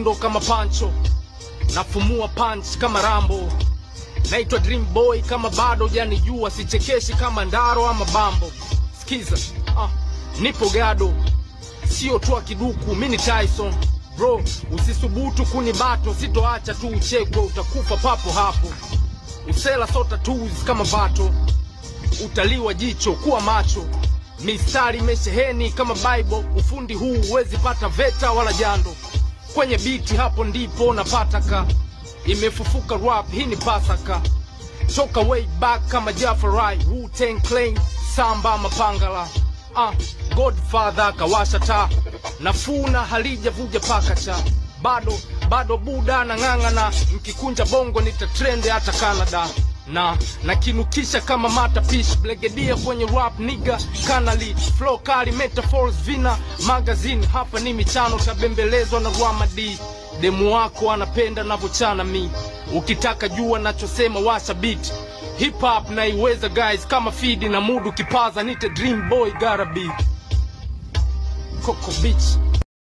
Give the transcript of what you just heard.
mdundo kama Pancho, nafumua punch kama Rambo. Naitwa Dream Boy kama bado janijua, sichekeshi kama Ndaro ama Bambo. Skiza, nipo gado, sio tu kiduku, mini Tyson. Bro, usisubutu kunibato, sitoacha tu uchekwe, utakufa papo hapo. Usela sota tools kama bato, utaliwa jicho, kuwa macho. Mistari mesheheni kama Bible, ufundi huu huwezi pata VETA wala jando. Kwenye biti hapo ndipo napataka, imefufuka rap, hii ni Pasaka. Toka way back kama Jaffarai, Wu-Tang Clan, Samba Mapangala. Godfather kawasha taa, nafuna halija vuja pakacha. Bado buda na ngangana, mkikunja bongo nitatrende hata Canada. Na kinukisha kama matapish, blegedia kwenye rap nigga, kanali, flow kali, metaphors, vina, magazine. Hapa ni michano, tabembelezwa na Rwamadi. Demu wako anapenda navochana mi, ukitaka jua nachosema washa beat. Hip hop na iweza guys kama feed na mudu kipaza, nite Dream Boy gotta be Coco Beach.